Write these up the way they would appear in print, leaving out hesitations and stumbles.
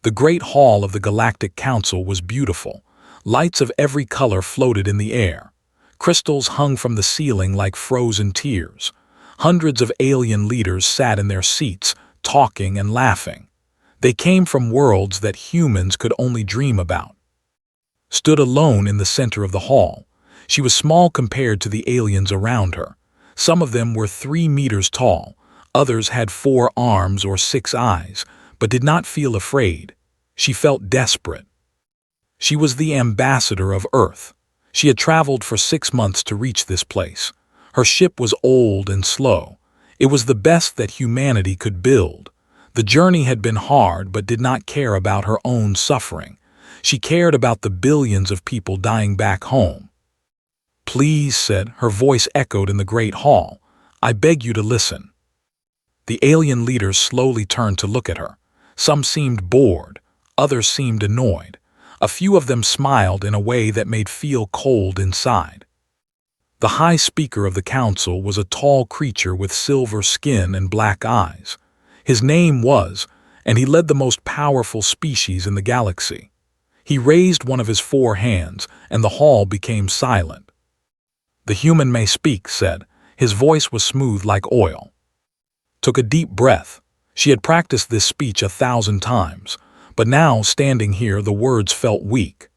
The great hall of the Galactic Council was beautiful. Lights of every color floated in the air. Crystals hung from the ceiling like frozen tears. Hundreds of alien leaders sat in their seats, talking and laughing. They came from worlds that humans could only dream about. Stood alone in the center of the hall. She was small compared to the aliens around her. Some of them were 3 meters tall. Others had 4 arms or 6 eyes, but did not feel afraid. She felt desperate. She was the ambassador of Earth. She had traveled for 6 months to reach this place. Her ship was old and slow. It was the best that humanity could build. The journey had been hard but did not care about her own suffering. She cared about the billions of people dying back home. "Please," said, her voice echoed in the great hall. "I beg you to listen." The alien leaders slowly turned to look at her. Some seemed bored, others seemed annoyed. A few of them smiled in a way that made feel cold inside. The high speaker of the council was a tall creature with silver skin and black eyes. His name was, and he led the most powerful species in the galaxy. He raised one of his 4 hands, and the hall became silent. "The human may speak," said. His voice was smooth like oil. Took a deep breath. She had practiced this speech 1,000 times, but now, standing here, the words felt weak.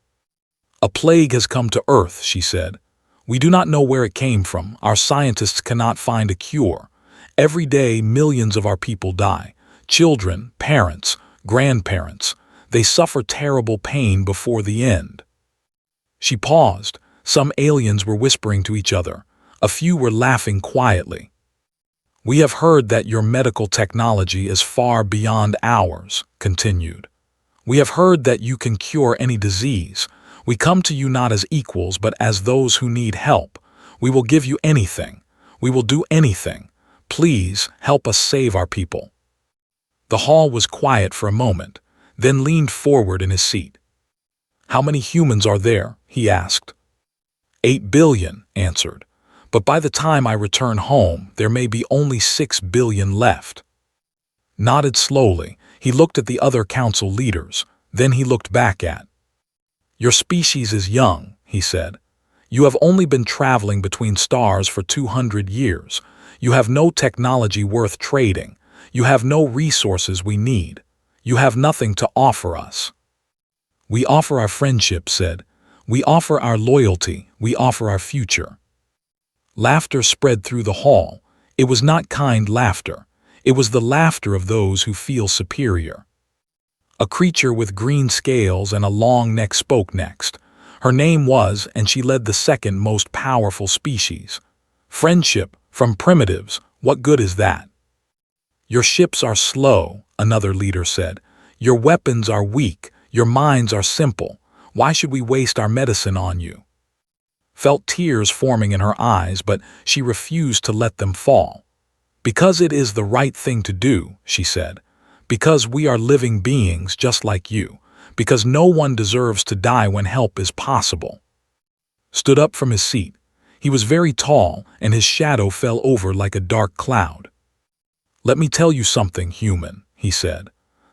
"A plague has come to Earth," she said. "We do not know where it came from. Our scientists cannot find a cure. Every day, millions of our people die. Children, parents, grandparents. They suffer terrible pain before the end." She paused. Some aliens were whispering to each other. A few were laughing quietly. "We have heard that your medical technology is far beyond ours," continued. "We have heard that you can cure any disease. We come to you not as equals but as those who need help. We will give you anything. We will do anything. Please help us save our people." The hall was quiet for a moment, then leaned forward in his seat. "How many humans are there?" he asked. 8 billion, answered. "But by the time I return home, there may be only 6 billion left." Nodded slowly. He looked at the other council leaders. Then he looked back at. "Your species is young," he said. "You have only been traveling between stars for 200 years. You have no technology worth trading. You have no resources we need. You have nothing to offer us." "We offer our friendship," said. "We offer our loyalty. We offer our future." Laughter spread through the hall. It was not kind laughter. It was the laughter of those who feel superior. A creature with green scales and a long neck spoke next. Her name was, and she led the second most powerful species. "Friendship, from primitives, what good is that?" "Your ships are slow," another leader said. "Your weapons are weak. Your minds are simple. Why should we waste our medicine on you?" Felt tears forming in her eyes, but she refused to let them fall. "Because it is the right thing to do," she said. "Because we are living beings just like you. Because no one deserves to die when help is possible." Stood up from his seat. He was very tall, and his shadow fell over like a dark cloud. "Let me tell you something, human," he said.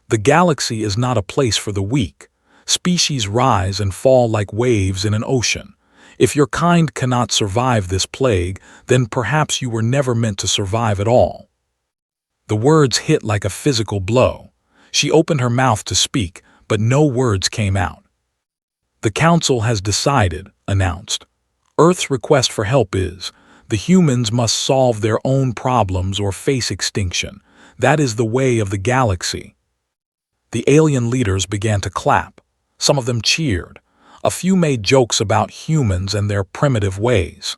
"The galaxy is not a place for the weak. Species rise and fall like waves in an ocean. If your kind cannot survive this plague, then perhaps you were never meant to survive at all." The words hit like a physical blow. She opened her mouth to speak, but no words came out. "The council has decided," announced. "Earth's request for help is, the humans must solve their own problems or face extinction. That is the way of the galaxy." The alien leaders began to clap. Some of them cheered. A few made jokes about humans and their primitive ways.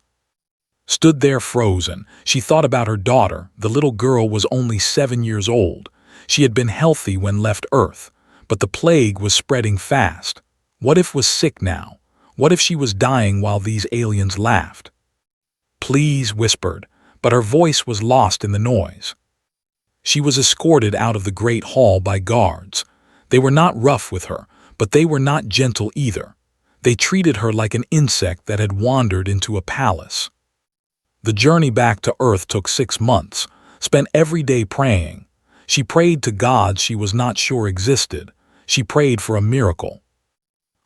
Stood there frozen. She thought about her daughter. The little girl was only 7 years old. She had been healthy when left Earth, but the plague was spreading fast. What if was sick now? What if she was dying while these aliens laughed? "Please," whispered, but her voice was lost in the noise. She was escorted out of the great hall by guards. They were not rough with her, but they were not gentle either. They treated her like an insect that had wandered into a palace. The journey back to Earth took 6 months, spent every day praying. She prayed to gods she was not sure existed. She prayed for a miracle.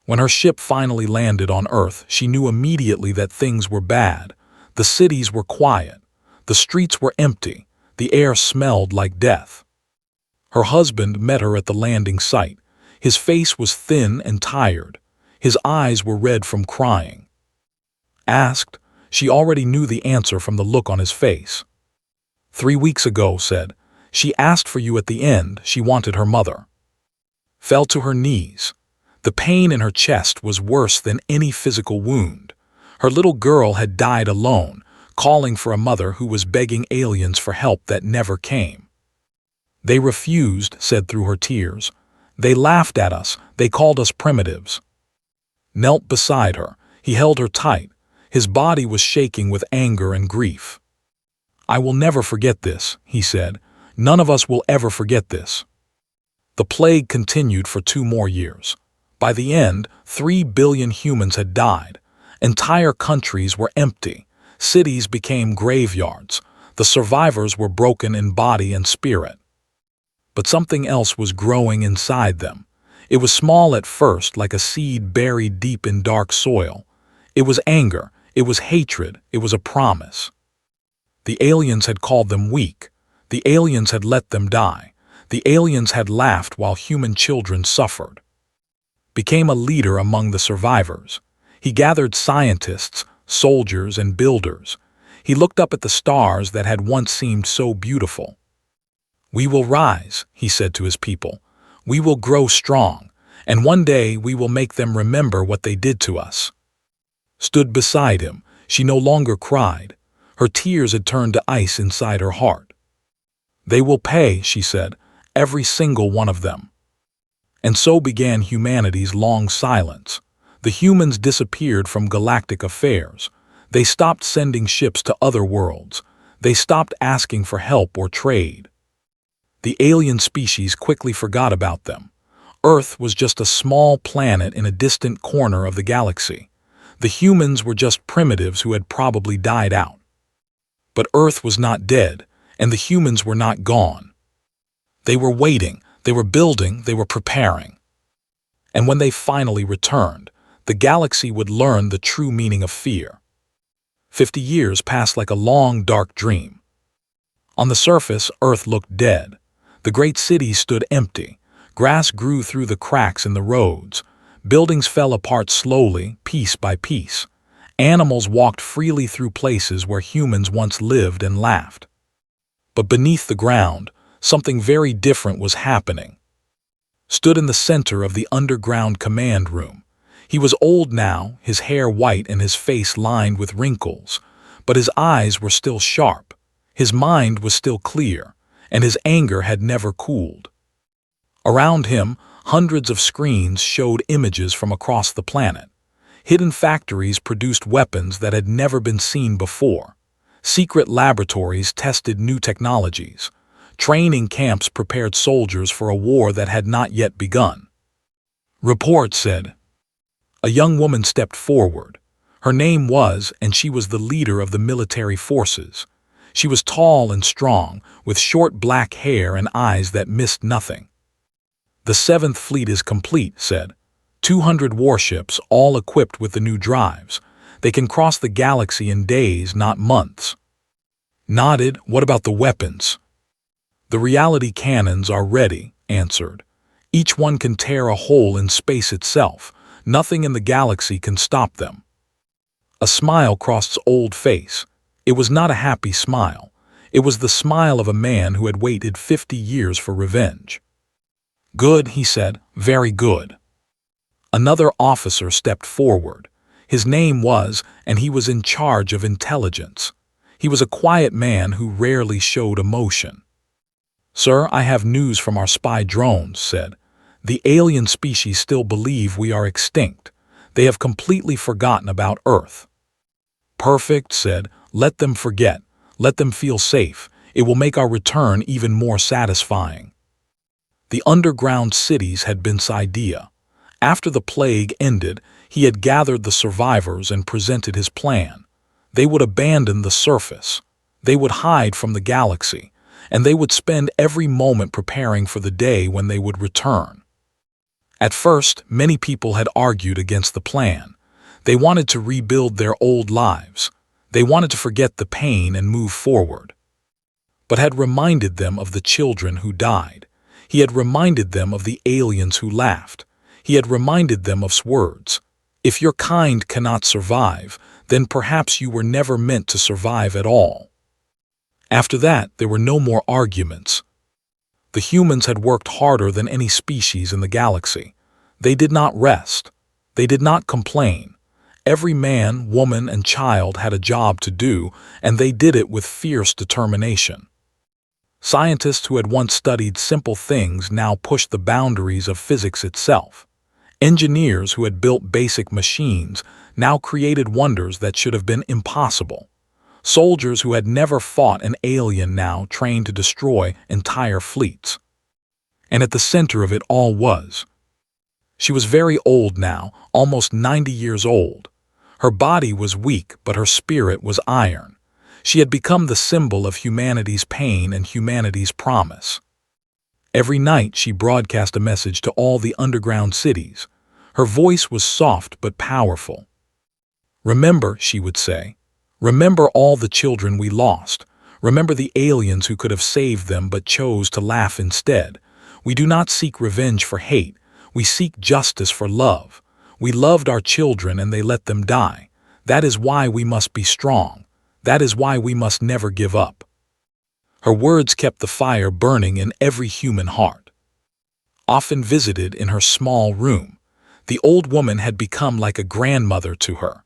When her ship finally landed on Earth, she knew immediately that things were bad. The cities were quiet. The streets were empty. The air smelled like death. Her husband met her at the landing site. His face was thin and tired. His eyes were red from crying. Asked, she already knew the answer from the look on his face. 3 weeks ago, said, she asked for you at the end. She wanted her mother. Fell to her knees. The pain in her chest was worse than any physical wound. Her little girl had died alone, calling for a mother who was begging aliens for help that never came. They refused, said through her tears. They laughed at us. They called us primitives. Knelt beside her. He held her tight. His body was shaking with anger and grief. I will never forget this, he said. None of us will ever forget this. The plague continued for 2 more years. By the end, 3 billion humans had died. Entire countries were empty. Cities became graveyards. The survivors were broken in body and spirit. But something else was growing inside them. It was small at first, like a seed buried deep in dark soil. It was anger. It was hatred. It was a promise. The aliens had called them weak. The aliens had let them die. The aliens had laughed while human children suffered. Became a leader among the survivors. He gathered scientists, soldiers, and builders. He looked up at the stars that had once seemed so beautiful. We will rise, he said to his people. We will grow strong, and one day we will make them remember what they did to us. Stood beside him, she no longer cried. Her tears had turned to ice inside her heart. They will pay, she said, every single one of them. And so began humanity's long silence. The humans disappeared from galactic affairs. They stopped sending ships to other worlds. They stopped asking for help or trade. The alien species quickly forgot about them. Earth was just a small planet in a distant corner of the galaxy. The humans were just primitives who had probably died out. But Earth was not dead, and the humans were not gone. They were waiting, they were building, they were preparing. And when they finally returned, the galaxy would learn the true meaning of fear. 50 years passed like a long, dark dream. On the surface, Earth looked dead. The great cities stood empty. Grass grew through the cracks in the roads. Buildings fell apart slowly, piece by piece. Animals walked freely through places where humans once lived and laughed. But beneath the ground, something very different was happening. Stood in the center of the underground command room. He was old now, his hair white and his face lined with wrinkles, but his eyes were still sharp. His mind was still clear, and his anger had never cooled. Around him, hundreds of screens showed images from across the planet. Hidden factories produced weapons that had never been seen before. Secret laboratories tested new technologies. Training camps prepared soldiers for a war that had not yet begun. Reports said. A young woman stepped forward. Her name was, and she was the leader of the military forces. She was tall and strong, with short black hair and eyes that missed nothing. The 7th Fleet is complete, said. 200 warships, all equipped with the new drives. They can cross the galaxy in days, not months. Nodded, what about the weapons? The reality cannons are ready, answered. Each one can tear a hole in space itself. Nothing in the galaxy can stop them. A smile crossed his old face. It was not a happy smile. It was the smile of a man who had waited 50 years for revenge. Good, he said, very good. Another officer stepped forward. His name was, and he was in charge of intelligence. He was a quiet man who rarely showed emotion. Sir, I have news from our spy drones, said. The alien species still believe we are extinct. They have completely forgotten about Earth. Perfect, said. Let them forget. Let them feel safe. It will make our return even more satisfying. The underground cities had been his idea. After the plague ended, he had gathered the survivors and presented his plan. They would abandon the surface. They would hide from the galaxy, and they would spend every moment preparing for the day when they would return. At first, many people had argued against the plan. They wanted to rebuild their old lives. They wanted to forget the pain and move forward. But had reminded them of the children who died. He had reminded them of the aliens who laughed. He had reminded them of words. If your kind cannot survive, then perhaps you were never meant to survive at all. After that, there were no more arguments. The humans had worked harder than any species in the galaxy. They did not rest. They did not complain. Every man, woman, and child had a job to do, and they did it with fierce determination. Scientists who had once studied simple things now pushed the boundaries of physics itself. Engineers who had built basic machines now created wonders that should have been impossible. Soldiers who had never fought an alien now trained to destroy entire fleets. And at the center of it all was. She was very old now, almost 90 years old. Her body was weak, but her spirit was iron. She had become the symbol of humanity's pain and humanity's promise. Every night she broadcast a message to all the underground cities. Her voice was soft but powerful. Remember, she would say. Remember all the children we lost. Remember the aliens who could have saved them but chose to laugh instead. We do not seek revenge for hate. We seek justice for love. We loved our children and they let them die. That is why we must be strong. That is why we must never give up. Her words kept the fire burning in every human heart. Often visited in her small room, the old woman had become like a grandmother to her.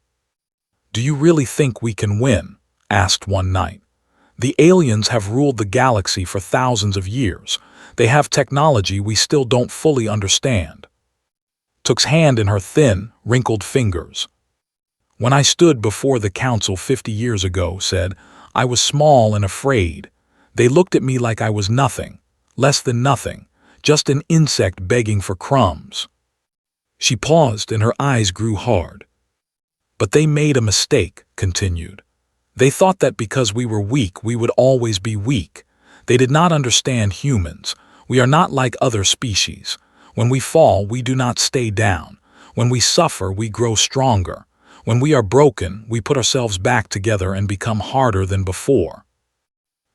"Do you really think we can win?" asked one night. "The aliens have ruled the galaxy for thousands of years. They have technology we still don't fully understand." Took's hand in her thin, wrinkled fingers. "When I stood before the council 50 years ago," said, "I was small and afraid. They looked at me like I was nothing, less than nothing, just an insect begging for crumbs." She paused and her eyes grew hard. "But they made a mistake," continued. "They thought that because we were weak, we would always be weak. They did not understand humans. We are not like other species. When we fall, we do not stay down. When we suffer, we grow stronger. When we are broken, we put ourselves back together and become harder than before."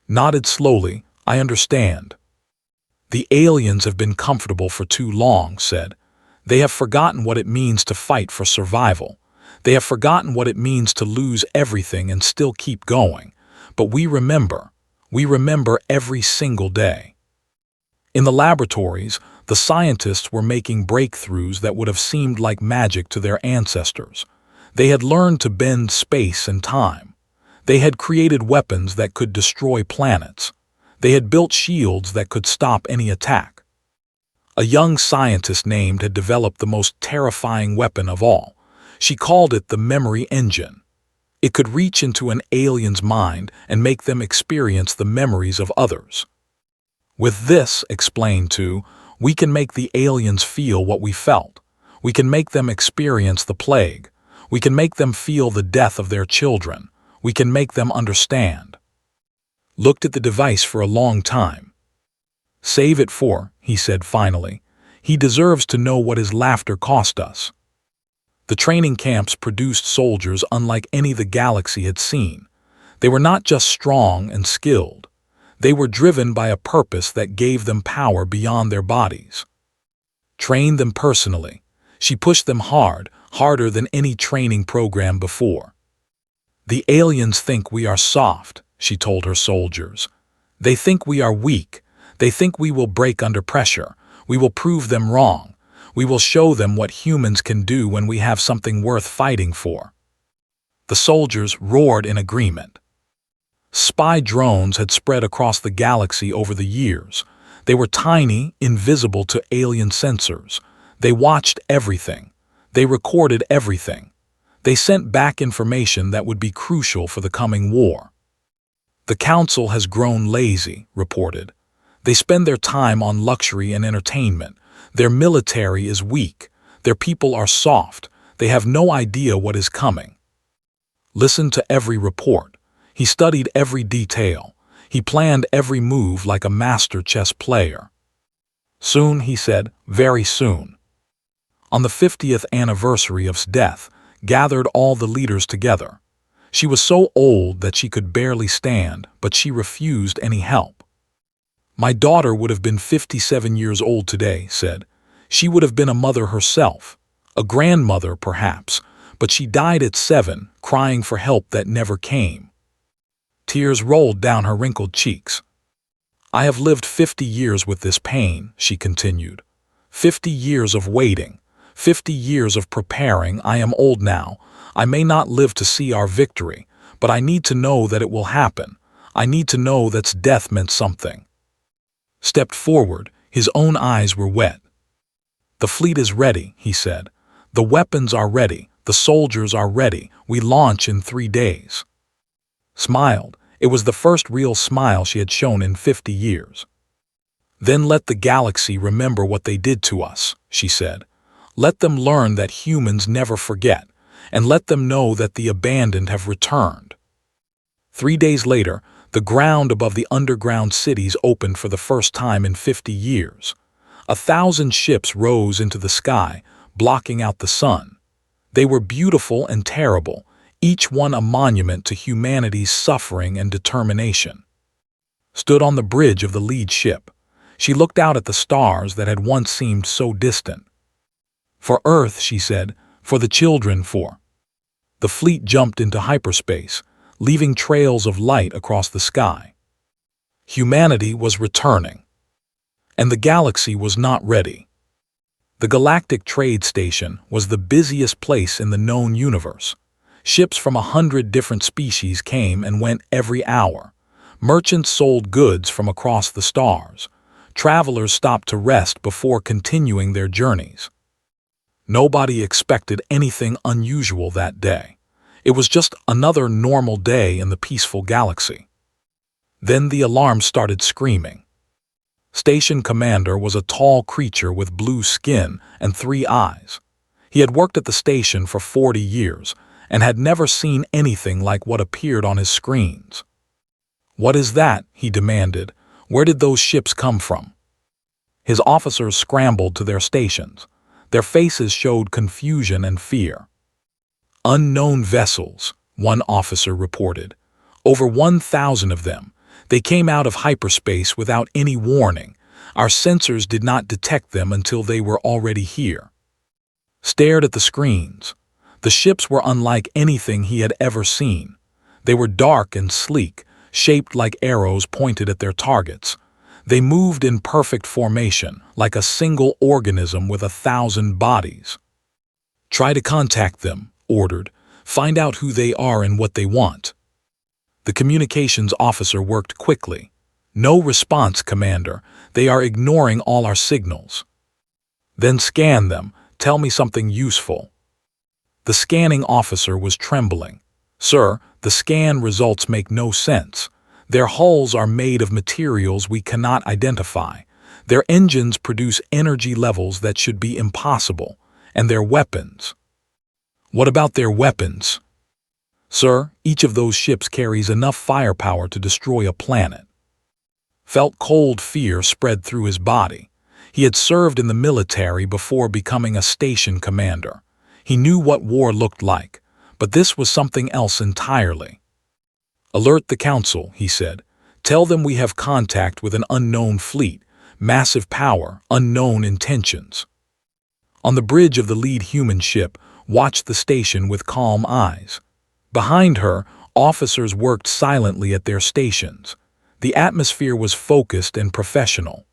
Nodded slowly. "I understand." "The aliens have been comfortable for too long," said. "They have forgotten what it means to fight for survival. They have forgotten what it means to lose everything and still keep going. But we remember. We remember every single day." In the laboratories, the scientists were making breakthroughs that would have seemed like magic to their ancestors. They had learned to bend space and time. They had created weapons that could destroy planets. They had built shields that could stop any attack. A young scientist named had developed the most terrifying weapon of all. She called it the memory engine. It could reach into an alien's mind and make them experience the memories of others. "With this," explained Tu, "we can make the aliens feel what we felt. We can make them experience the plague. We can make them feel the death of their children. We can make them understand." Looked at the device for a long time. "Save it for," he said finally. "He deserves to know what his laughter cost us." The training camps produced soldiers unlike any the galaxy had seen. They were not just strong and skilled. They were driven by a purpose that gave them power beyond their bodies. Trained them personally. She pushed them hard, harder than any training program before. "The aliens think we are soft," she told her soldiers. "They think we are weak. They think we will break under pressure. We will prove them wrong. We will show them what humans can do when we have something worth fighting for." The soldiers roared in agreement. Spy drones had spread across the galaxy over the years. They were tiny, invisible to alien sensors. They watched everything. They recorded everything. They sent back information that would be crucial for the coming war. "The council has grown lazy," reported. "They spend their time on luxury and entertainment. Their military is weak. Their people are soft. They have no idea what is coming." Listened to every report. He studied every detail. He planned every move like a master chess player. "Soon," he said, "very soon." On the 50th anniversary of his death, gathered all the leaders together. She was so old that she could barely stand, but she refused any help. My daughter would have been 57 years old today, said. She would have been a mother herself, a grandmother perhaps, but she died at 7, crying for help that never came. Tears rolled down her wrinkled cheeks. I have lived 50 years with this pain, she continued. 50 years of waiting, 50 years of preparing. I am old now. I may not live to see our victory, but I need to know that it will happen. I need to know that death meant something. Stepped forward, his own eyes were wet. The fleet is ready, he said. The weapons are ready, the soldiers are ready. We launch in 3 days. Smiled. It was the first real smile she had shown in 50 years. Then let the galaxy remember what they did to us, she said. Let them learn that humans never forget, and let them know that the abandoned have returned. 3 days later, the ground above the underground cities opened for the first time in 50 years. 1,000 ships rose into the sky, blocking out the sun. They were beautiful and terrible, each one a monument to humanity's suffering and determination. Stood on the bridge of the lead ship. She looked out at the stars that had once seemed so distant. For Earth, she said, for the children, for. The fleet jumped into hyperspace, leaving trails of light across the sky. Humanity was returning. And the galaxy was not ready. The Galactic Trade Station was the busiest place in the known universe. Ships from 100 different species came and went every hour. Merchants sold goods from across the stars. Travelers stopped to rest before continuing their journeys. Nobody expected anything unusual that day. It was just another normal day in the peaceful galaxy. Then the alarm started screaming. Station commander was a tall creature with blue skin and 3 eyes. He had worked at the station for 40 years and had never seen anything like what appeared on his screens. "What is that?" he demanded. "Where did those ships come from?" His officers scrambled to their stations. Their faces showed confusion and fear. "Unknown vessels," one officer reported. "Over 1,000 of them. They came out of hyperspace without any warning. Our sensors did not detect them until they were already here." Stared at the screens. The ships were unlike anything he had ever seen. They were dark and sleek, shaped like arrows pointed at their targets. They moved in perfect formation, like a single organism with 1,000 bodies. "Try to contact them," ordered. "Find out who they are and what they want." The communications officer worked quickly. "No response, Commander. They are ignoring all our signals." "Then scan them. Tell me something useful." The scanning officer was trembling. "Sir, the scan results make no sense. Their hulls are made of materials we cannot identify. Their engines produce energy levels that should be impossible. And their weapons." "What about their weapons?" "Sir, each of those ships carries enough firepower to destroy a planet." Felt cold fear spread through his body. He had served in the military before becoming a station commander. He knew what war looked like, but this was something else entirely. "Alert the Council," he said. "Tell them we have contact with an unknown fleet, massive power, unknown intentions." On the bridge of the lead human ship, watched the station with calm eyes. Behind her, officers worked silently at their stations. The atmosphere was focused and professional.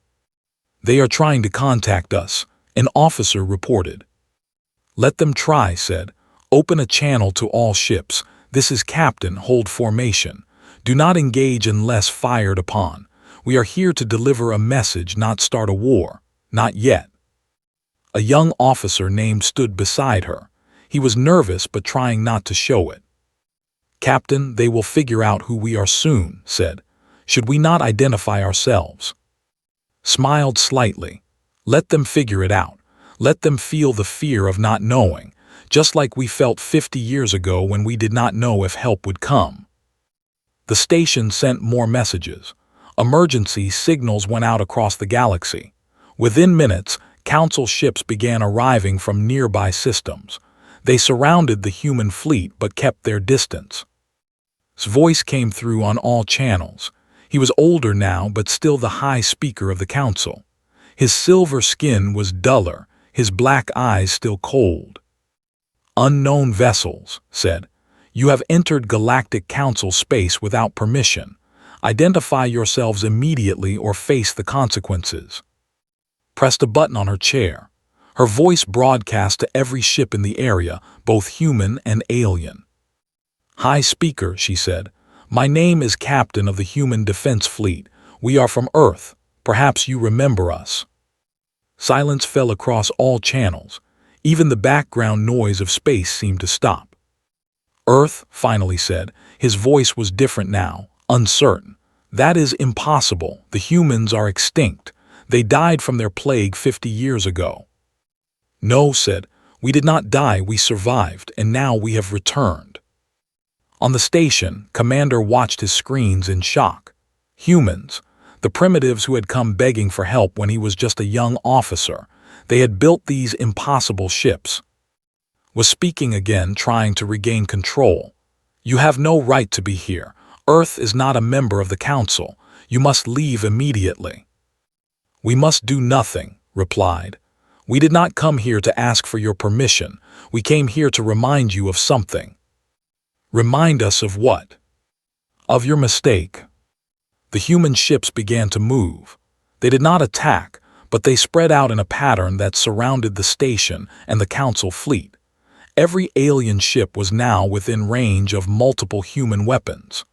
"They are trying to contact us," an officer reported. "Let them try," said. "Open a channel to all ships. This is Captain, hold formation. Do not engage unless fired upon. We are here to deliver a message, not start a war. Not yet." A young officer named stood beside her. He was nervous but trying not to show it. "Captain, they will figure out who we are soon," said. "Should we not identify ourselves?" Smiled slightly. "Let them figure it out. Let them feel the fear of not knowing, just like we felt 50 years ago when we did not know if help would come." The station sent more messages. Emergency signals went out across the galaxy. Within minutes, Council ships began arriving from nearby systems. They surrounded the human fleet but kept their distance. His voice came through on all channels. He was older now, but still the high speaker of the council. His silver skin was duller, his black eyes still cold. "Unknown vessels," said, "you have entered Galactic Council space without permission. Identify yourselves immediately or face the consequences." Pressed a button on her chair. Her voice broadcast to every ship in the area, both human and alien. "High Speaker," she said, "my name is Captain of the Human Defense Fleet. We are from Earth. Perhaps you remember us." Silence fell across all channels. Even the background noise of space seemed to stop. "Earth," finally said. His voice was different now, uncertain. "That is impossible. The humans are extinct. They died from their plague 50 years ago." "No," said, "we did not die, we survived, and now we have returned." On the station, Commander watched his screens in shock. Humans, the primitives who had come begging for help when he was just a young officer, they had built these impossible ships. Was speaking again, trying to regain control. "You have no right to be here. Earth is not a member of the Council. You must leave immediately." "We must do nothing," replied. "We did not come here to ask for your permission. We came here to remind you of something." "Remind us of what?" "Of your mistake." The human ships began to move. They did not attack, but they spread out in a pattern that surrounded the station and the Council fleet. Every alien ship was now within range of multiple human weapons.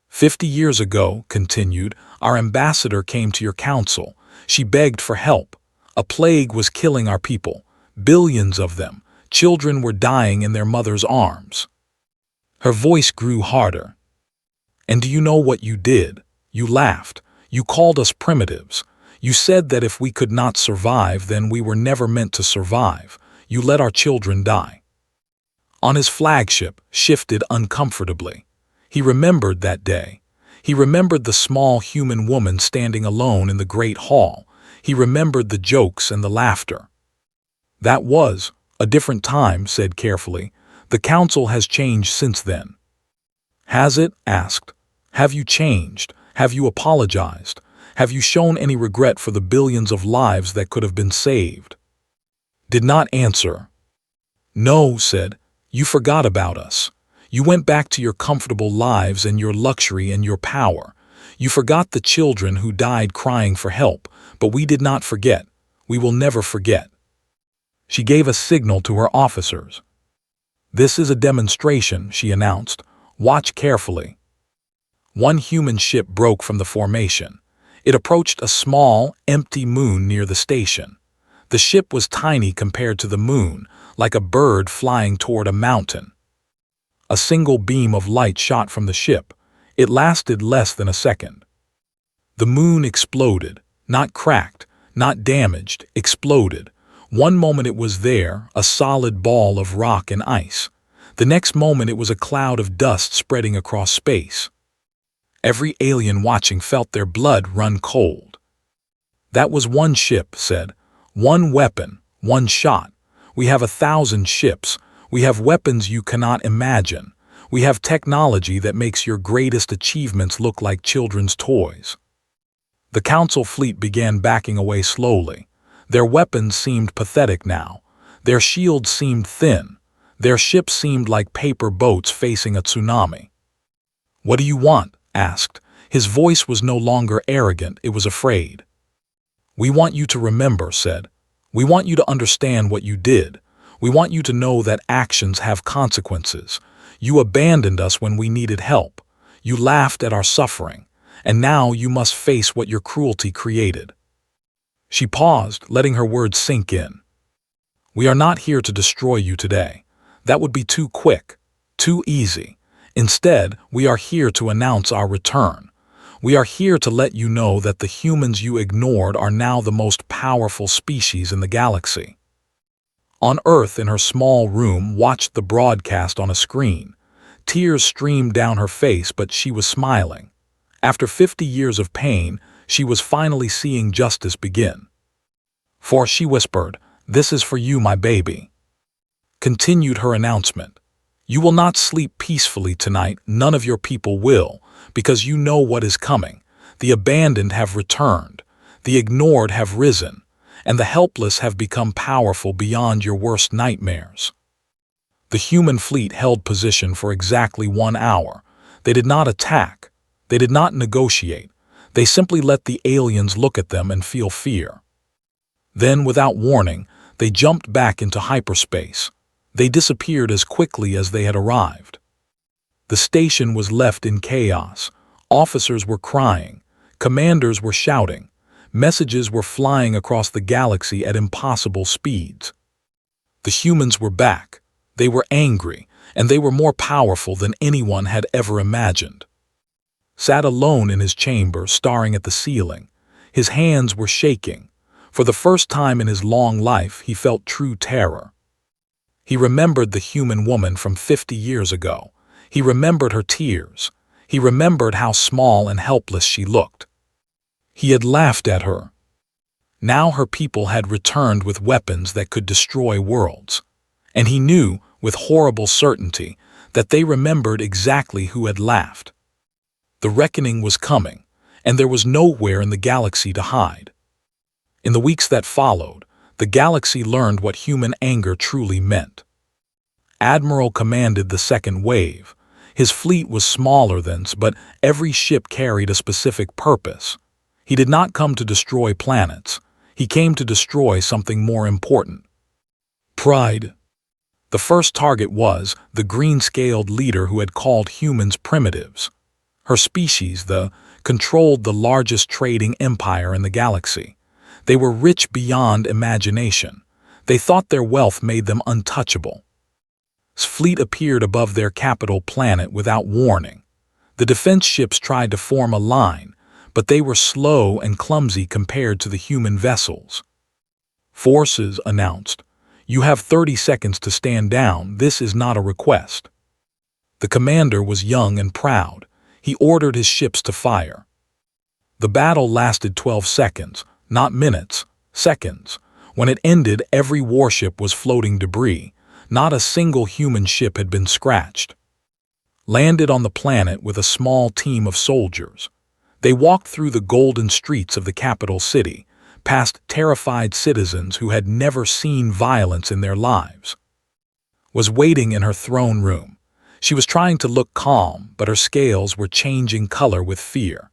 50 years ago," continued, "our ambassador came to your council. She begged for help. A plague was killing our people, billions of them. Children were dying in their mothers' arms." Her voice grew harder. "And do you know what you did? You laughed. You called us primitives. You said that if we could not survive, then we were never meant to survive. You let our children die." On his flagship, shifted uncomfortably. He remembered that day. He remembered the small human woman standing alone in the great hall. He remembered the jokes and the laughter. "That was a different time," said carefully. "The council has changed since then." "Has it?" asked. "Have you changed? Have you apologized? Have you shown any regret for the billions of lives that could have been saved?" Did not answer. "No," said. "You forgot about us. You went back to your comfortable lives and your luxury and your power. You forgot the children who died crying for help, but we did not forget. We will never forget." She gave a signal to her officers. "This is a demonstration," she announced. "Watch carefully." One human ship broke from the formation. It approached a small, empty moon near the station. The ship was tiny compared to the moon, like a bird flying toward a mountain. A single beam of light shot from the ship. It lasted less than a second. The moon exploded, not cracked, not damaged, exploded. One moment it was there, a solid ball of rock and ice. The next moment it was a cloud of dust spreading across space. Every alien watching felt their blood run cold. "That was one ship," said. "One weapon, one shot. We have 1,000 ships. We have weapons you cannot imagine. We have technology that makes your greatest achievements look like children's toys." The Council fleet began backing away slowly. Their weapons seemed pathetic now. Their shields seemed thin. Their ships seemed like paper boats facing a tsunami. "What do you want?" asked. His voice was no longer arrogant, it was afraid. "We want you to remember," said. "We want you to understand what you did. We want you to know that actions have consequences. You abandoned us when we needed help. You laughed at our suffering. And now you must face what your cruelty created." She paused, letting her words sink in. "We are not here to destroy you today. That would be too quick, too easy. Instead, we are here to announce our return. We are here to let you know that the humans you ignored are now the most powerful species in the galaxy." On Earth, in her small room, watched the broadcast on a screen. Tears streamed down her face, but she was smiling. After 50 years of pain, she was finally seeing justice begin. For she whispered, "This is for you, my baby." Continued her announcement. "You will not sleep peacefully tonight, none of your people will, because you know what is coming. The abandoned have returned, the ignored have risen, and the helpless have become powerful beyond your worst nightmares." The human fleet held position for exactly 1 hour. They did not attack. They did not negotiate. They simply let the aliens look at them and feel fear. Then, without warning, they jumped back into hyperspace. They disappeared as quickly as they had arrived. The station was left in chaos. Officers were crying. Commanders were shouting. Messages were flying across the galaxy at impossible speeds. The humans were back. They were angry, and they were more powerful than anyone had ever imagined. Sat alone in his chamber, staring at the ceiling. His hands were shaking. For the first time in his long life, he felt true terror. He remembered the human woman from 50 years ago. He remembered her tears. He remembered how small and helpless she looked. He had laughed at her. Now her people had returned with weapons that could destroy worlds. And he knew, with horrible certainty, that they remembered exactly who had laughed. The reckoning was coming, and there was nowhere in the galaxy to hide. In the weeks that followed, the galaxy learned what human anger truly meant. Admiral commanded the second wave. His fleet was smaller than, but every ship carried a specific purpose. He did not come to destroy planets. He came to destroy something more important: pride. The first target was the green-scaled leader who had called humans primitives. Her species, controlled the largest trading empire in the galaxy. They were rich beyond imagination. They thought their wealth made them untouchable. His fleet appeared above their capital planet without warning. The defense ships tried to form a line, but they were slow and clumsy compared to the human vessels. "Forces," announced. "You have 30 seconds to stand down. This is not a request." The commander was young and proud. He ordered his ships to fire. The battle lasted 12 seconds, not minutes, seconds. When it ended, every warship was floating debris. Not a single human ship had been scratched. Landed on the planet with a small team of soldiers. They walked through the golden streets of the capital city, past terrified citizens who had never seen violence in their lives. Was waiting in her throne room. She was trying to look calm, but her scales were changing color with fear.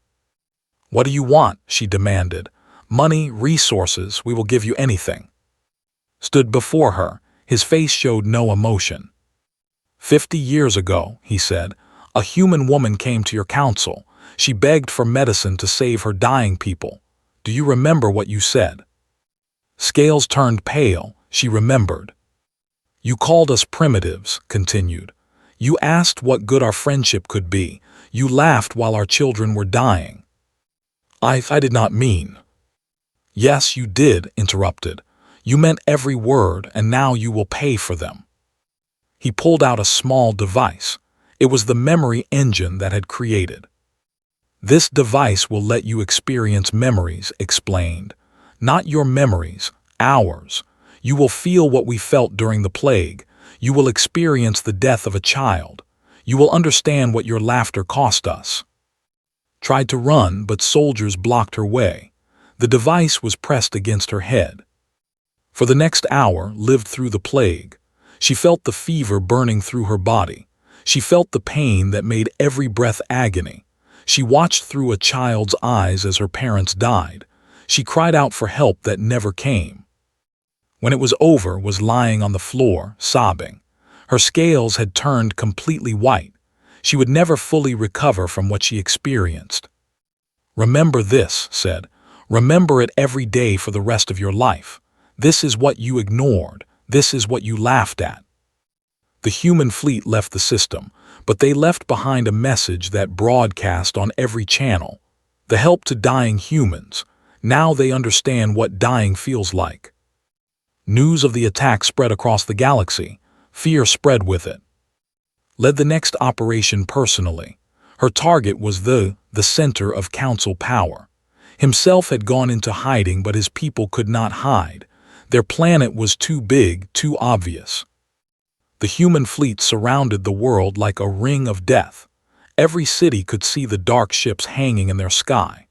"What do you want?" she demanded. "Money, resources, we will give you anything." Stood before her, his face showed no emotion. 50 years ago," he said, "a human woman came to your council. She begged for medicine to save her dying people. Do you remember what you said?" Scales turned pale. She remembered. "You called us primitives," continued. "You asked what good our friendship could be. You laughed while our children were dying." I did not mean." "Yes, you did," interrupted. "You meant every word, and now you will pay for them." He pulled out a small device. It was the memory engine that had created. "This device will let you experience memories," explained. "Not your memories, ours. You will feel what we felt during the plague. You will experience the death of a child. You will understand what your laughter cost us." Tried to run, but soldiers blocked her way. The device was pressed against her head. For the next hour, lived through the plague. She felt the fever burning through her body. She felt the pain that made every breath agony. She watched through a child's eyes as her parents died. She cried out for help that never came. When it was over, was lying on the floor, sobbing. Her scales had turned completely white. She would never fully recover from what she experienced. "Remember this," said. "Remember it every day for the rest of your life. This is what you ignored. This is what you laughed at." The human fleet left the system, but they left behind a message that broadcast on every channel. The help to dying humans. Now they understand what dying feels like. News of the attack spread across the galaxy. Fear spread with it. Led the next operation personally. Her target was the center of council power. Himself had gone into hiding, but his people could not hide. Their planet was too big, too obvious. The human fleet surrounded the world like a ring of death. Every city could see the dark ships hanging in their sky.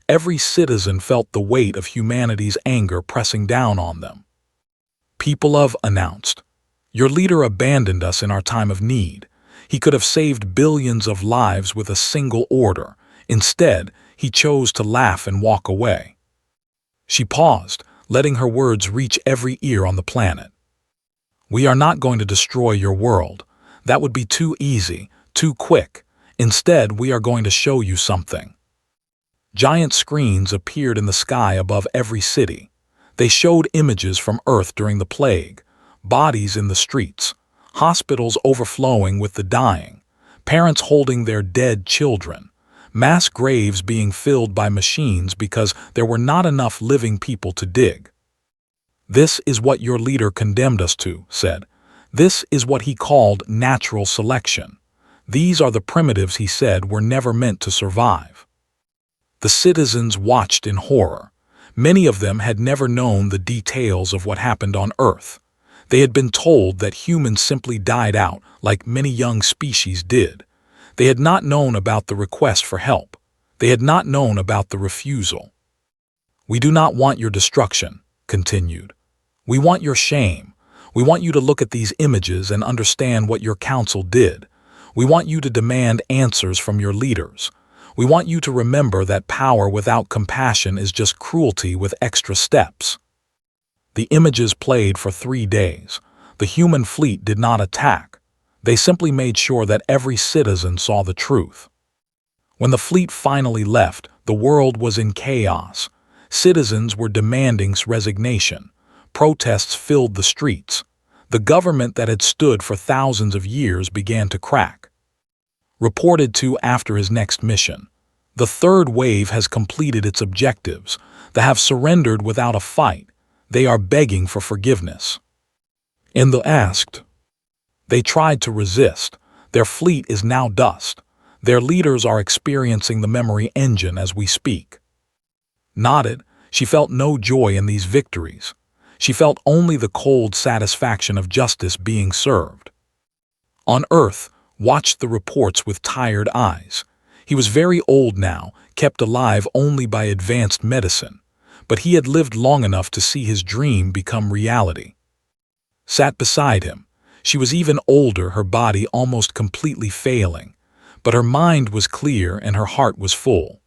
Every citizen felt the weight of humanity's anger pressing down on them. People of announced, "Your leader abandoned us in our time of need. He could have saved billions of lives with a single order. Instead, he chose to laugh and walk away." She paused, letting her words reach every ear on the planet. "We are not going to destroy your world. That would be too easy, too quick. Instead, we are going to show you something." Giant screens appeared in the sky above every city. They showed images from Earth during the plague, bodies in the streets, hospitals overflowing with the dying, parents holding their dead children, mass graves being filled by machines because there were not enough living people to dig. "This is what your leader condemned us to," said. "This is what he called natural selection. These are the primitives he said were never meant to survive." The citizens watched in horror. Many of them had never known the details of what happened on Earth. They had been told that humans simply died out, like many young species did. They had not known about the request for help. They had not known about the refusal. "We do not want your destruction," continued. "We want your shame. We want you to look at these images and understand what your council did. We want you to demand answers from your leaders. We want you to remember that power without compassion is just cruelty with extra steps." The images played for 3 days. The human fleet did not attack. They simply made sure that every citizen saw the truth. When the fleet finally left, the world was in chaos. Citizens were demanding resignation. Protests filled the streets. The government that had stood for thousands of years began to crack. Reported to after his next mission, "The third wave has completed its objectives. They have surrendered without a fight. They are begging for forgiveness." In the asked, "They tried to resist. Their fleet is now dust. Their leaders are experiencing the memory engine as we speak." Nodded, she felt no joy in these victories. She felt only the cold satisfaction of justice being served. On Earth, watched the reports with tired eyes. He was very old now, kept alive only by advanced medicine, but he had lived long enough to see his dream become reality. Sat beside him. She was even older, her body almost completely failing, but her mind was clear and her heart was full.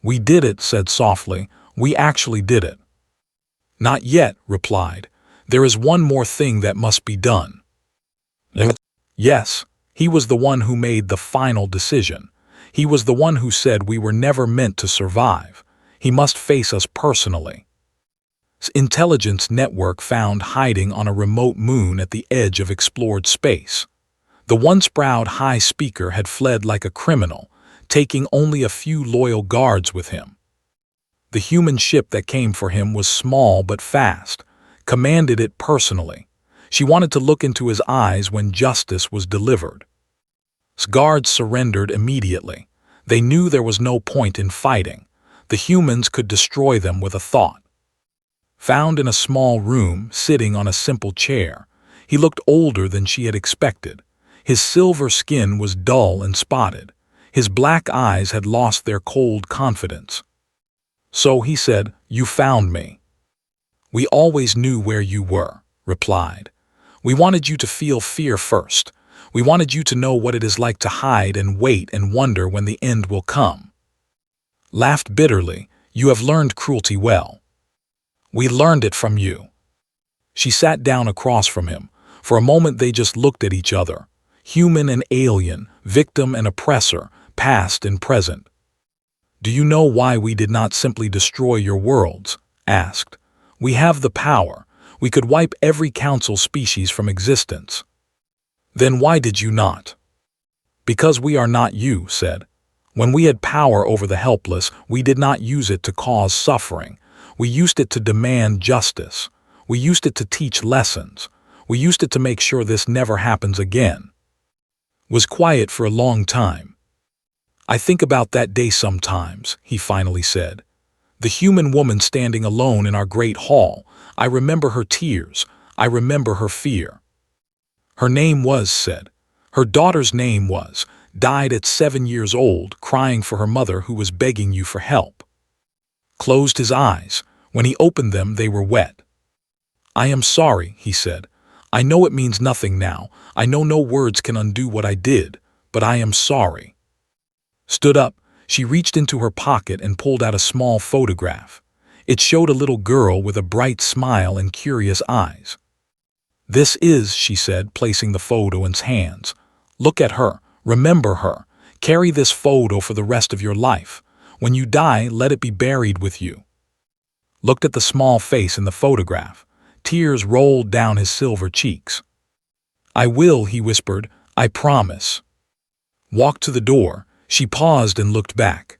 "We did it," said softly. "We actually did it." "Not yet," replied. "There is one more thing that must be done." Yes, he was the one who made the final decision. He was the one who said we were never meant to survive. He must face us personally. Intelligence network found hiding on a remote moon at the edge of explored space. The once proud high speaker had fled like a criminal, taking only a few loyal guards with him. The human ship that came for him was small but fast, commanded it personally. She wanted to look into his eyes when justice was delivered. Guards surrendered immediately. They knew there was no point in fighting. The humans could destroy them with a thought. Found in a small room, sitting on a simple chair, he looked older than she had expected. His silver skin was dull and spotted. His black eyes had lost their cold confidence. "So," he said, "you found me." "We always knew where you were," replied. "We wanted you to feel fear first. We wanted you to know what it is like to hide and wait and wonder when the end will come." Laughed bitterly. "You have learned cruelty well. We learned it from you." She sat down across from him. For a moment they just looked at each other. Human and alien, victim and oppressor, past and present. "Do you know why we did not simply destroy your worlds?" asked. "We have the power. We could wipe every council species from existence." "Then why did you not?" "Because we are not you," said. "When we had power over the helpless, we did not use it to cause suffering. We used it to demand justice. We used it to teach lessons. We used it to make sure this never happens again." Was quiet for a long time. "I think about that day sometimes," he finally said. The human woman standing alone in our great hall. I remember her tears. I remember her fear. Her name was, said. Her daughter's name was, died at 7 years old, crying for her mother who was begging you for help. Closed his eyes. When he opened them, they were wet. I am sorry, he said. I know it means nothing now. I know no words can undo what I did, but I am sorry. Stood up, she reached into her pocket and pulled out a small photograph. It showed a little girl with a bright smile and curious eyes. This is, she said, placing the photo in his hands. Look at her. Remember her. Carry this photo for the rest of your life. When you die, let it be buried with you. Looked at the small face in the photograph. Tears rolled down his silver cheeks. I will, he whispered. I promise. Walked to the door. She paused and looked back.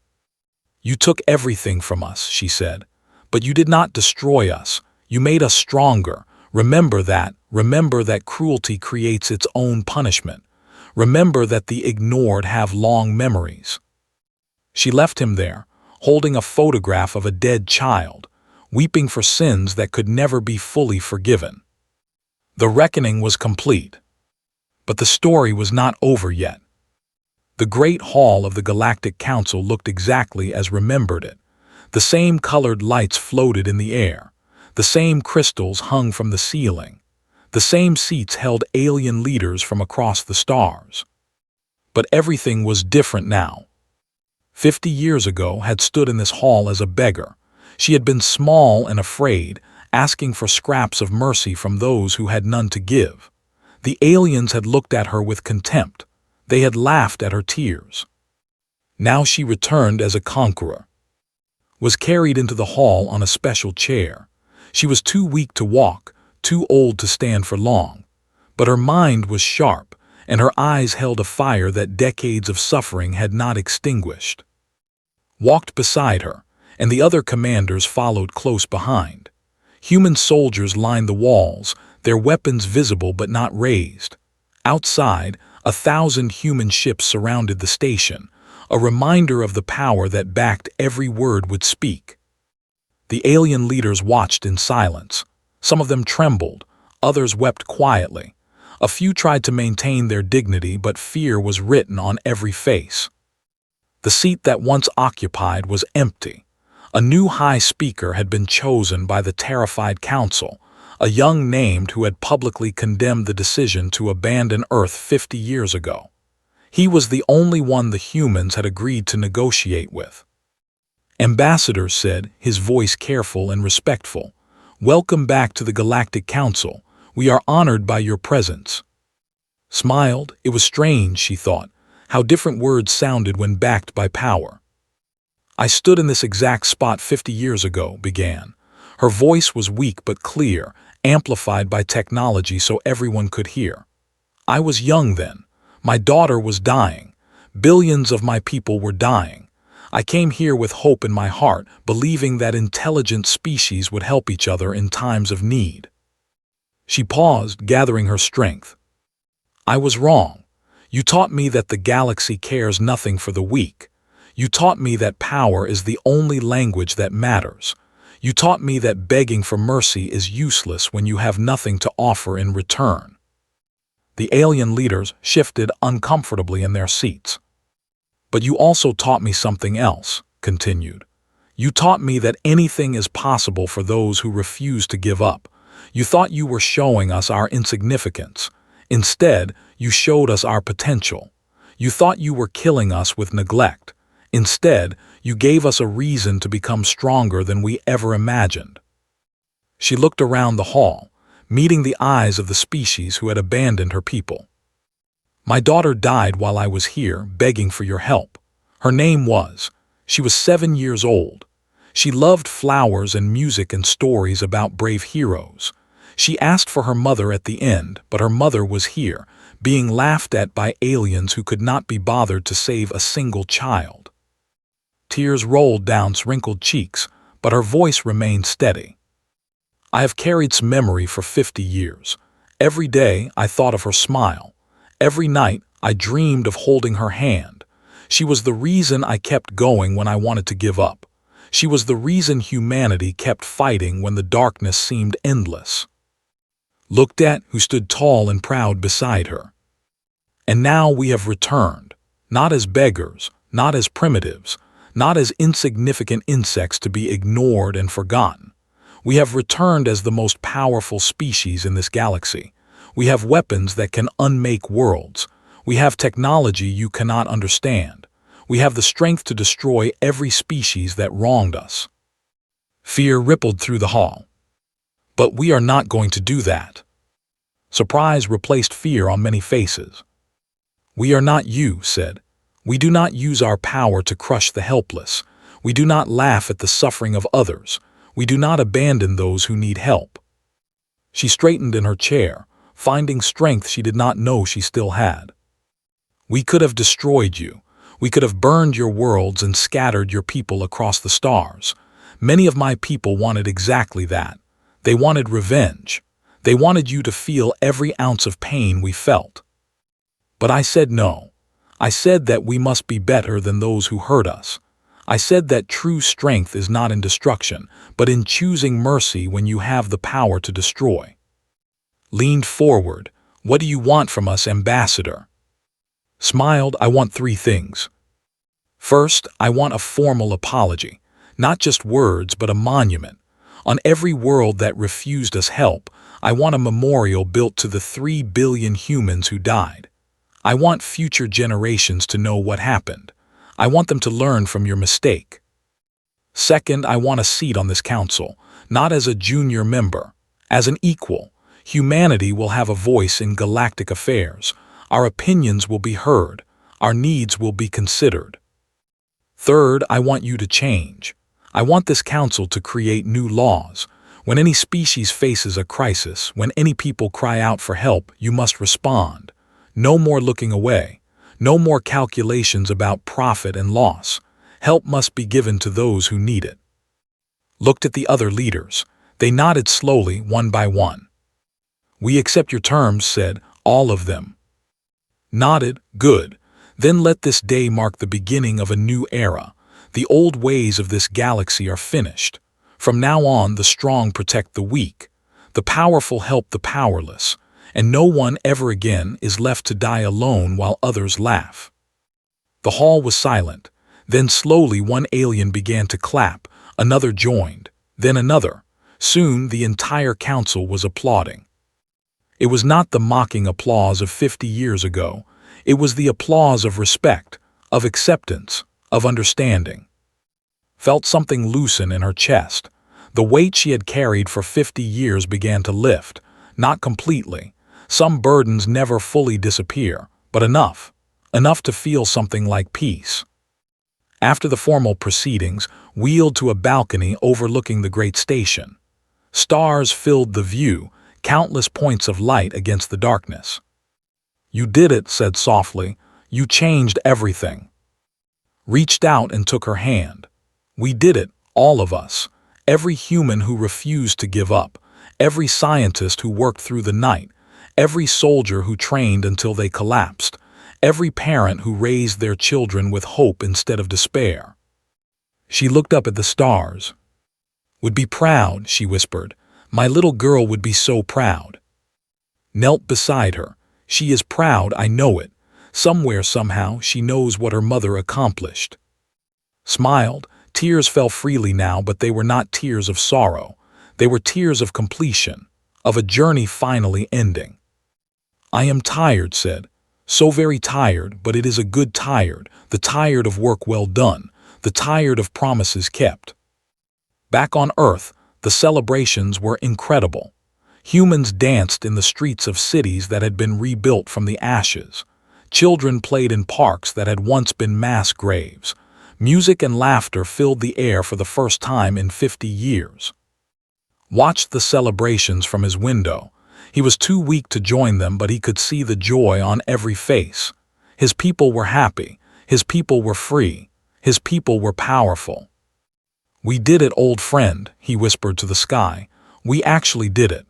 You took everything from us, she said. But you did not destroy us. You made us stronger. Remember that. Remember that cruelty creates its own punishment. Remember that the ignored have long memories. She left him there, holding a photograph of a dead child, weeping for sins that could never be fully forgiven. The reckoning was complete. But the story was not over yet. The great hall of the Galactic Council looked exactly as remembered it. The same colored lights floated in the air. The same crystals hung from the ceiling. The same seats held alien leaders from across the stars. But everything was different now. 50 years ago had stood in this hall as a beggar. She had been small and afraid, asking for scraps of mercy from those who had none to give. The aliens had looked at her with contempt. They had laughed at her tears. Now she returned as a conqueror. Was carried into the hall on a special chair. She was too weak to walk, too old to stand for long. But her mind was sharp, and her eyes held a fire that decades of suffering had not extinguished. Walked beside her, and the other commanders followed close behind. Human soldiers lined the walls, their weapons visible but not raised. Outside, 1,000 human ships surrounded the station, a reminder of the power that backed every word would speak. The alien leaders watched in silence. Some of them trembled, others wept quietly. A few tried to maintain their dignity, but fear was written on every face. The seat that once occupied was empty. A new High Speaker had been chosen by the terrified council, a young named who had publicly condemned the decision to abandon Earth 50 years ago. He was the only one the humans had agreed to negotiate with. Ambassador said, his voice careful and respectful, "Welcome back to the Galactic Council. We are honored by your presence." Smiled. It was strange, she thought, how different words sounded when backed by power. I stood in this exact spot 50 years ago, began. Her voice was weak but clear, amplified by technology so everyone could hear. I was young then. My daughter was dying. Billions of my people were dying. I came here with hope in my heart, believing that intelligent species would help each other in times of need. She paused, gathering her strength. I was wrong. You taught me that the galaxy cares nothing for the weak. You taught me that power is the only language that matters. You taught me that begging for mercy is useless when you have nothing to offer in return. The alien leaders shifted uncomfortably in their seats. But you also taught me something else, continued. You taught me that anything is possible for those who refuse to give up. You thought you were showing us our insignificance. Instead, you showed us our potential. You thought you were killing us with neglect. Instead, you gave us a reason to become stronger than we ever imagined. She looked around the hall, meeting the eyes of the species who had abandoned her people. My daughter died while I was here, begging for your help. Her name was. She was 7 years old. She loved flowers and music and stories about brave heroes. She asked for her mother at the end, but her mother was here, being laughed at by aliens who could not be bothered to save a single child. Tears rolled down her wrinkled cheeks, but her voice remained steady. I have carried this memory for 50 years. Every day I thought of her smile. Every night I dreamed of holding her hand. She was the reason I kept going when I wanted to give up. She was the reason humanity kept fighting when the darkness seemed endless. Looked at, who stood tall and proud beside her. And now we have returned, not as beggars, not as primitives, not as insignificant insects to be ignored and forgotten. We have returned as the most powerful species in this galaxy. We have weapons that can unmake worlds. We have technology you cannot understand. We have the strength to destroy every species that wronged us. Fear rippled through the hall. But we are not going to do that. Surprise replaced fear on many faces. We are not you, said. We do not use our power to crush the helpless. We do not laugh at the suffering of others. We do not abandon those who need help. She straightened in her chair, finding strength she did not know she still had. We could have destroyed you. We could have burned your worlds and scattered your people across the stars. Many of my people wanted exactly that. They wanted revenge. They wanted you to feel every ounce of pain we felt. But I said no. I said that we must be better than those who hurt us. I said that true strength is not in destruction, but in choosing mercy when you have the power to destroy. Leaned forward. What do you want from us, Ambassador? Smiled. I want 3 things. First, I want a formal apology. Not just words, but a monument. On every world that refused us help, I want a memorial built to the 3 billion humans who died. I want future generations to know what happened. I want them to learn from your mistake. Second, I want a seat on this council, not as a junior member, as an equal. Humanity will have a voice in galactic affairs. Our opinions will be heard. Our needs will be considered. Third, I want you to change. I want this council to create new laws. When any species faces a crisis, when any people cry out for help, you must respond. No more looking away. No more calculations about profit and loss. Help must be given to those who need it. Looked at the other leaders. They nodded slowly, one by one. We accept your terms, said all of them. Nodded, good. Then let this day mark the beginning of a new era. The old ways of this galaxy are finished. From now on, the strong protect the weak. The powerful help the powerless. And no one ever again is left to die alone while others laugh. The hall was silent. Then slowly one alien began to clap, another joined, then another. Soon the entire council was applauding. It was not the mocking applause of 50 years ago. It was the applause of respect, of acceptance, of understanding. Felt something loosen in her chest. The weight she had carried for 50 years began to lift, not completely. Some burdens never fully disappear, but enough to feel something like peace. After the formal proceedings, wheeled to a balcony overlooking the great station. Stars filled the view, countless points of light against the darkness. You did it, said softly. You changed everything. Reached out and took her hand. We did it, all of us. Every human who refused to give up. Every scientist who worked through the night. Every soldier who trained until they collapsed. Every parent who raised their children with hope instead of despair. She looked up at the stars. Would be proud, she whispered. My little girl would be so proud. Knelt beside her. She is proud, I know it. Somewhere, somehow, she knows what her mother accomplished. Smiled. Tears fell freely now, but they were not tears of sorrow. They were tears of completion, of a journey finally ending. I am tired, said. So very tired, but it is a good tired, the tired of work well done, the tired of promises kept. Back on Earth, the celebrations were incredible. Humans danced in the streets of cities that had been rebuilt from the ashes. Children played in parks that had once been mass graves. Music and laughter filled the air for the first time in 50 years. Watched the celebrations from his window. He was too weak to join them, but he could see the joy on every face. His people were happy. His people were free. His people were powerful. We did it, old friend, he whispered to the sky. We actually did it.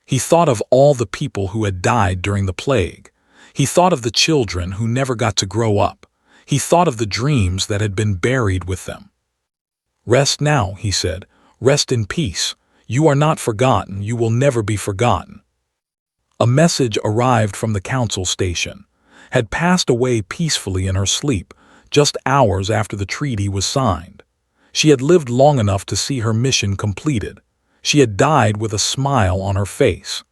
He thought of all the people who had died during the plague. He thought of the children who never got to grow up. He thought of the dreams that had been buried with them. "Rest now," he said. "Rest in peace. You are not forgotten. You will never be forgotten." A message arrived from the council station. Had passed away peacefully in her sleep, just hours after the treaty was signed. She had lived long enough to see her mission completed. She had died with a smile on her face.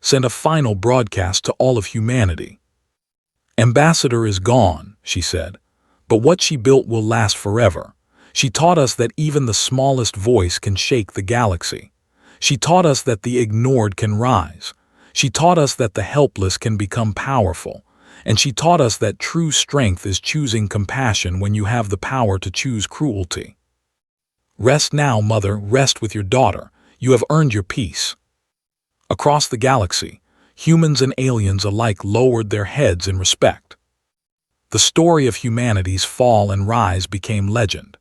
Sent a final broadcast to all of humanity. "Ambassador is gone," she said, "but what she built will last forever. She taught us that even the smallest voice can shake the galaxy. She taught us that the ignored can rise. She taught us that the helpless can become powerful. And she taught us that true strength is choosing compassion when you have the power to choose cruelty. Rest now, mother, rest with your daughter. You have earned your peace." Across the galaxy, humans and aliens alike lowered their heads in respect. The story of humanity's fall and rise became legend.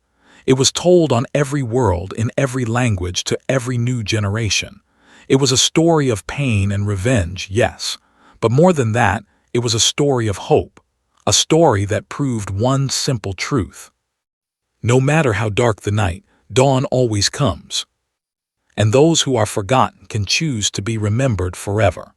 It was told on every world, in every language, to every new generation. It was a story of pain and revenge, yes, but more than that, it was a story of hope, a story that proved one simple truth. No matter how dark the night, dawn always comes. And those who are forgotten can choose to be remembered forever.